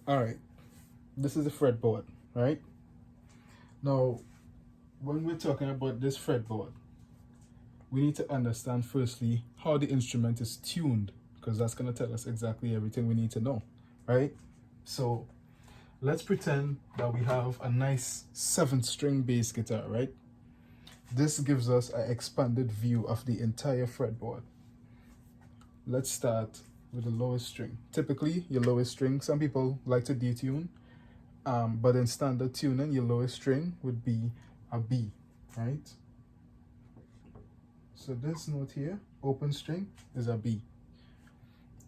All right, this is a fretboard, right? Now, when we're talking about this fretboard, we need to understand firstly how the instrument is tuned, because that's going to tell us exactly everything we need to know, right? So let's pretend that we have a nice 7-string bass guitar, right? This gives us an expanded view of the entire fretboard. Let's start with the lowest string. Typically, your lowest string, some people like to detune, but in standard tuning, your lowest string would be a B, right? So this note here, open string, is a B.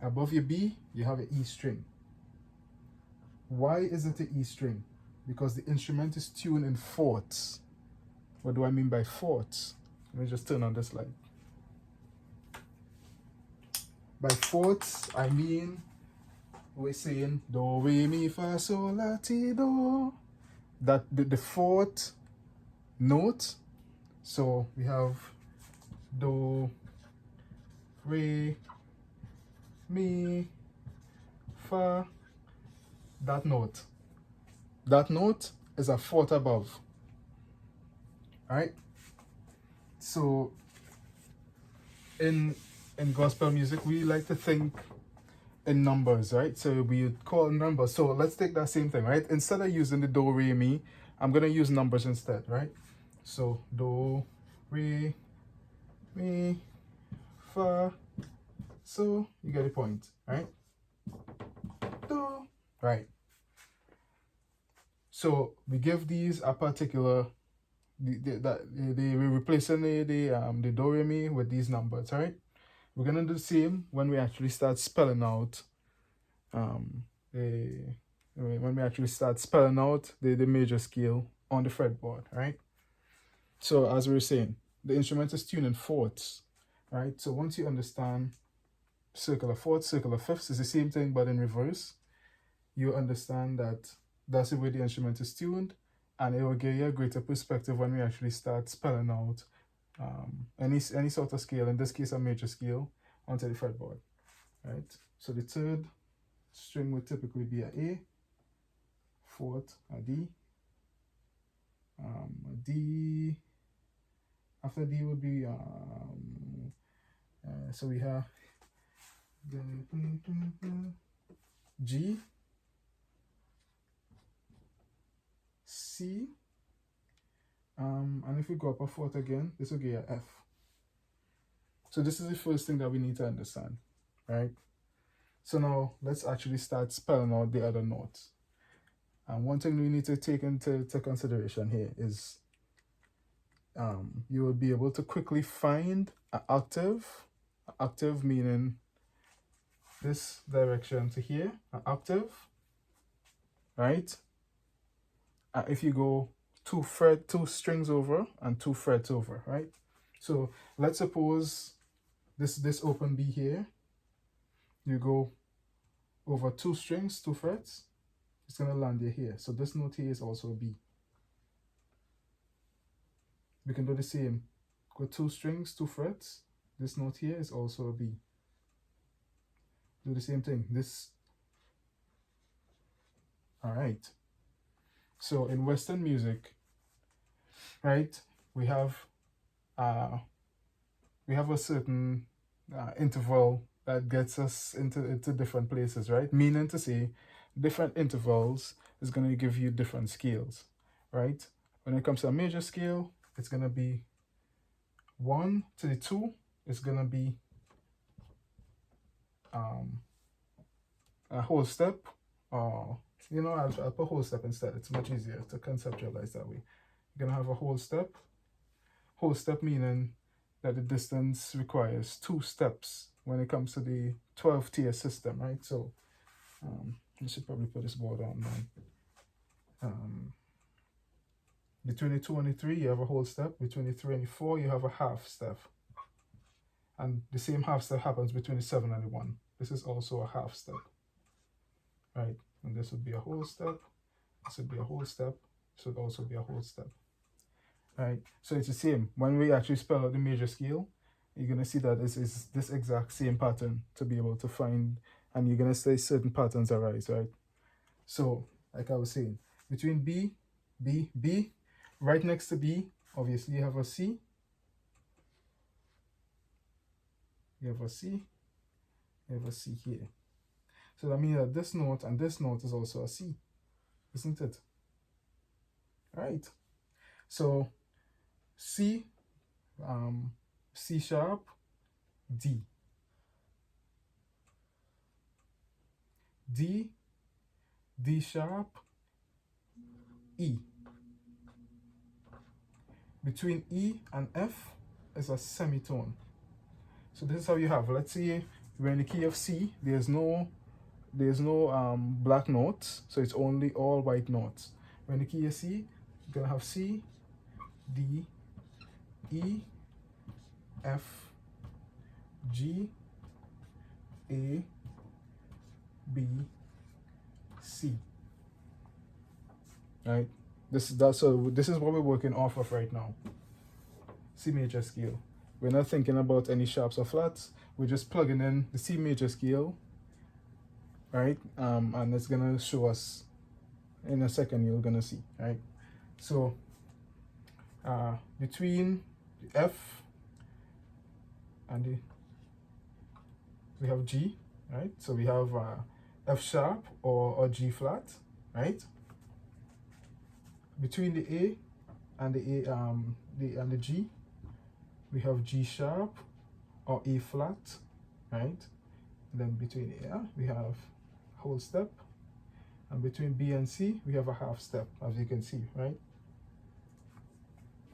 Above your B, you have an E string. Why is it an E string? Because the instrument is tuned in fourths. What do I mean by fourths? Let me just turn on this light. By fourths, I mean we're saying do, re, mi, fa, sol, la, ti, do. That the fourth note. So we have do, re, mi, fa. That note. That note is a fourth above. Right? So in gospel music, we like to think in numbers, right? So we call numbers. So let's take that same thing, right? Instead of using the do, re, mi, I'm gonna use numbers instead, right? So do, re, mi, fa. So you get the point, right? Do, right? So we give these a particular. We're replacing the do, re, mi with these numbers, right? We're gonna do the same when we actually start spelling out when we actually start spelling out the major scale on the fretboard, right? So as we were saying, the instrument is tuned in fourths, right? So once you understand circular fourths, circular fifths is the same thing but in reverse, you understand that that's the way the instrument is tuned, and it will give you a greater perspective when we actually start spelling out any sort of scale, in this case a major scale, onto the fretboard, right? So the third string would typically be a A, fourth a D, after D would be so we have G, C, and if we go up a fourth again, this will get a F. So this is the first thing that we need to understand, right? So now let's actually start spelling out the other notes. And one thing we need to take into consideration here is you will be able to quickly find an octave meaning this direction to here, an octave, right? If you go two strings over and 2 frets over, right? So let's suppose this open B here, you go over 2 strings, 2 frets, it's gonna land here. So this note here is also a B. We can do the same. Go 2 strings, 2 frets. This note here is also a B. Do the same thing. This. All right. So in Western music, right, we have a certain interval that gets us into different places, right? Meaning to say, different intervals is going to give you different scales, right? When it comes to a major scale, it's going to be 1 to the 2 is going to be a whole step, or I'll put whole step instead. It's much easier to conceptualize that way. You're going to have a whole step. Whole step meaning that the distance requires 2 steps when it comes to the 12-tier system, right? So I should probably put this board on now. Between the 2 and the 3, you have a whole step. Between the 3 and the 4, you have a half step. And the same half step happens between the 7 and the 1. This is also a half step, right? And this would be a whole step. This would be a whole step. This would also be a whole step, right? So it's the same. When we actually spell out the major scale, you're going to see that this is this exact same pattern to be able to find, and you're going to say certain patterns arise, right? So, like I was saying, between B, B, B, right next to B, obviously you have a C. You have a C. You have a C here. So that means that this note and this note is also a C, isn't it? Right. So C, C sharp, D. D, D sharp, E. Between E and F is a semitone. So this is how you have, let's say we're in the key of C, there's no black notes, so it's only all white notes. When the key is C, you're gonna have C, D, E, F, G, A, B, C. Right? This is what we're working off of right now. C major scale. We're not thinking about any sharps or flats. We're just plugging in the C major scale, right? And it's gonna show us in a second. You're gonna see, right? So between the F and we have G, right? So we have F sharp or G flat, right? Between the A and the G, we have G sharp or A flat, right? And then between A, we have whole step, and between B and C, we have a half step, as you can see, right?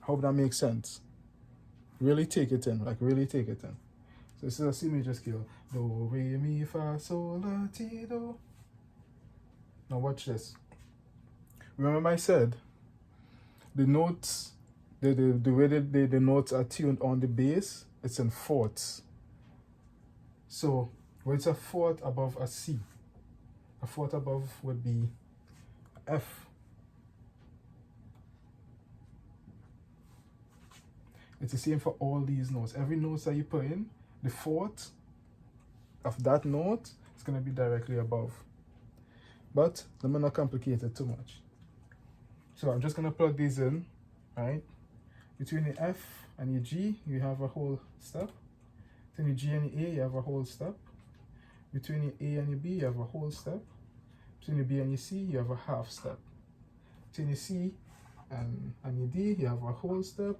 Hope that makes sense. Really take it in, like really take it in. So this is a C major scale. Do, re, mi, fa, sol, la, ti, do. Now watch this. Remember I said the notes, the way the notes are tuned on the bass, it's in fourths. So what's a fourth above a C? A fourth above would be F. It's the same for all these notes. Every note that you put in, the fourth of that note is going to be directly above. But let me not complicate it too much. So I'm just going to plug these in, right? Between the F and your G, you have a whole step. Between the G and the A, you have a whole step. Between the A and the B, you have a whole step. Between the B and the C, you have a half step. Between the C and the D, you have a whole step.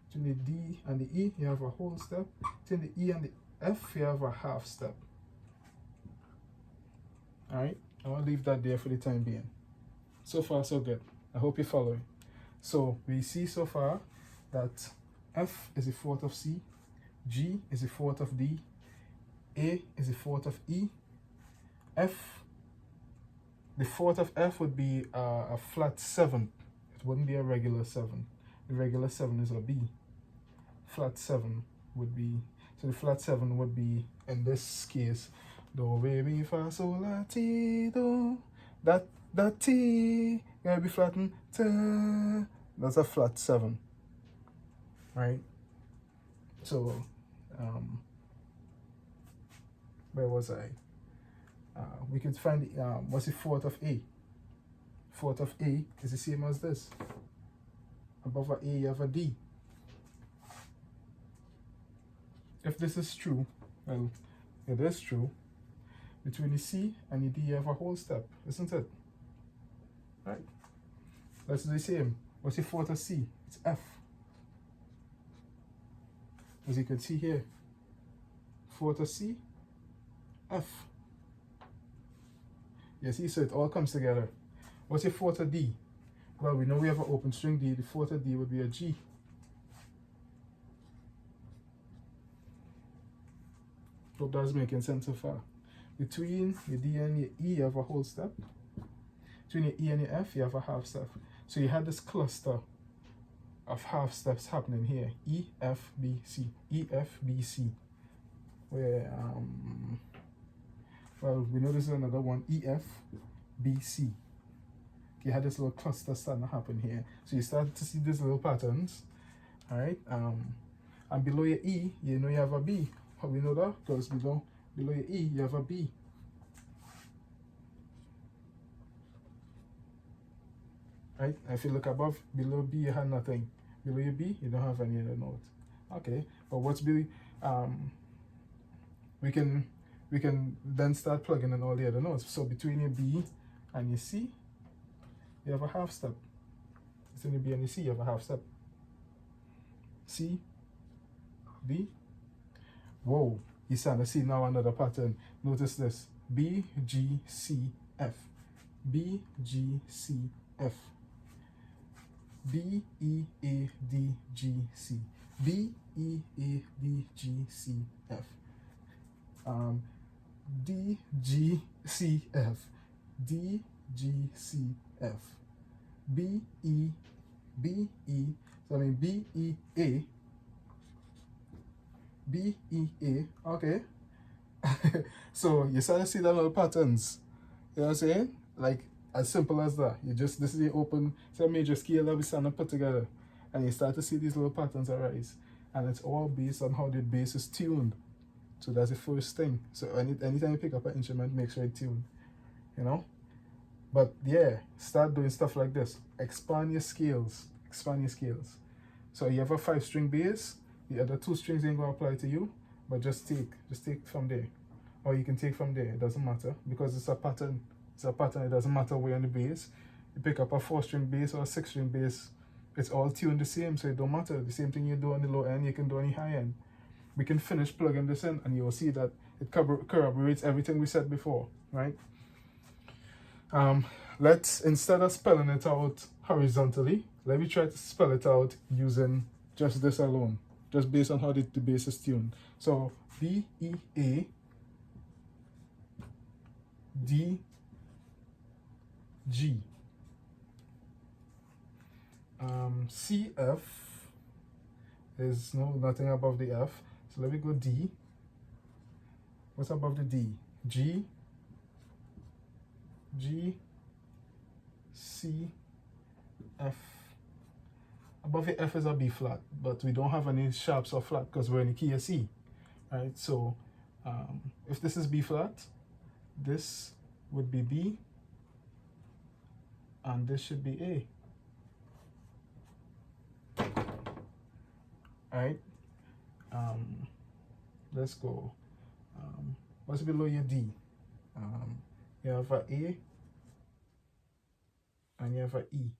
Between the D and the E, you have a whole step. Between the E and the F, you have a half step. Alright, I'll leave that there for the time being. So far, so good. I hope you're following. So we see so far that F is a fourth of C, G is a fourth of D, A is a fourth of E, F, the fourth of F would be a flat 7. It wouldn't be a regular 7. The regular 7 is a B. Flat 7 would be, so the flat 7 would be, in this case, do, re, mi, fa, sol, la, ti, do. That T gonna be flattened. Ta. That's a flat 7, right? So, where was I? We could find what's the fourth of A? Fourth of A is the same as this. Above a you have a D. If this is true, well, it is true. Between the C and the D, you have a whole step, isn't it? Right? That's the same. What's the fourth of C? It's F. As you can see here, fourth of C, F. You see, so it all comes together. What's your fourth of D? Well, we know we have an open string D. The fourth of D would be a G. Hope that's making sense so far. Between the D and the E, you have a whole step. Between the E and the F, you have a half step. So you had this cluster of half steps happening here. E, F, B, C. E, F, B, C. Where, well, we know this is another one. E, F, B, C. You had this little cluster starting to happen here. So you start to see these little patterns. Alright? And below your E, you know you have a B. How we know that? Because below your E, you have a B. right? If you look above, below B, you have nothing. Below your B, you don't have any other note. Okay, but what's B? We can then start plugging in all the other notes. So between your B and your C, you have a half step. Between your B and your C, you have a half step. C, B. Whoa, you start to see now another pattern. Notice this: B, G, C, F. B, G, C, F. B, E, A, D, G, C. B, E, A, D, G, C, F. D, G, C, F. D, G, C, F. B, E, B, E. So I mean B, E, A. B, E, A. Okay. So you start to see the little patterns. You know what I'm saying? Like, as simple as that. You just, this is the open, it's a major scale that we start to put together. And you start to see these little patterns arise. And it's all based on how the bass is tuned. So that's the first thing. So anytime you pick up an instrument, make sure it's tuned. You know? But yeah, start doing stuff like this. Expand your scales. Expand your scales. So you have a 5-string bass. The other 2 strings ain't gonna apply to you. But just take from there. Or you can take from there. It doesn't matter. Because it's a pattern. It's a pattern. It doesn't matter where on the bass. You pick up a 4-string bass or a 6-string bass. It's all tuned the same. So it don't matter. The same thing you do on the low end, you can do on the high end. We can finish plugging this in and you'll see that it corroborates everything we said before, right? Let's, instead of spelling it out horizontally, let me try to spell it out using just this alone, just based on how the bass is tuned. So B, E, A, D, G. C, F is nothing above the F. So let me go D. What's above the D? G, G, C, F. Above the F is a B flat, but we don't have any sharps or flat because we're in the key of C, right? So if this is B flat, this would be B, and this should be A. Right? Let's go. What's below your D? You have a A and you have a E.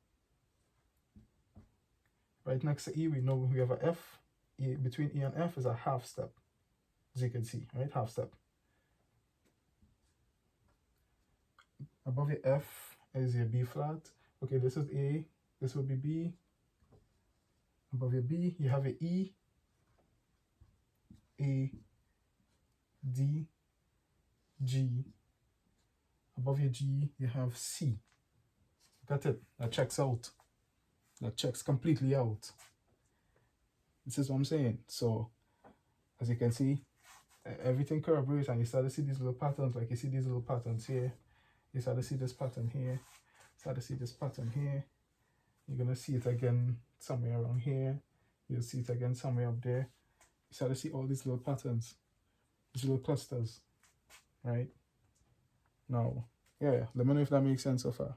Right next to E, we know we have a F. E, between E and F is a half step, as you can see, right? Half step. Above your F is your B flat. Okay, this is A. This will be B. Above your B, you have a E, A, D, G. Above your G, you have C. That's it. That checks out. That checks completely out. This is what I'm saying. So, as you can see, everything corroborates, and you start to see these little patterns. Like you see these little patterns here. You start to see this pattern here. Start to see this pattern here. You're gonna see it again somewhere around here. You'll see it again somewhere up there. You start to see all these little patterns, these little clusters, right? Now, yeah, let me know if that makes sense so far.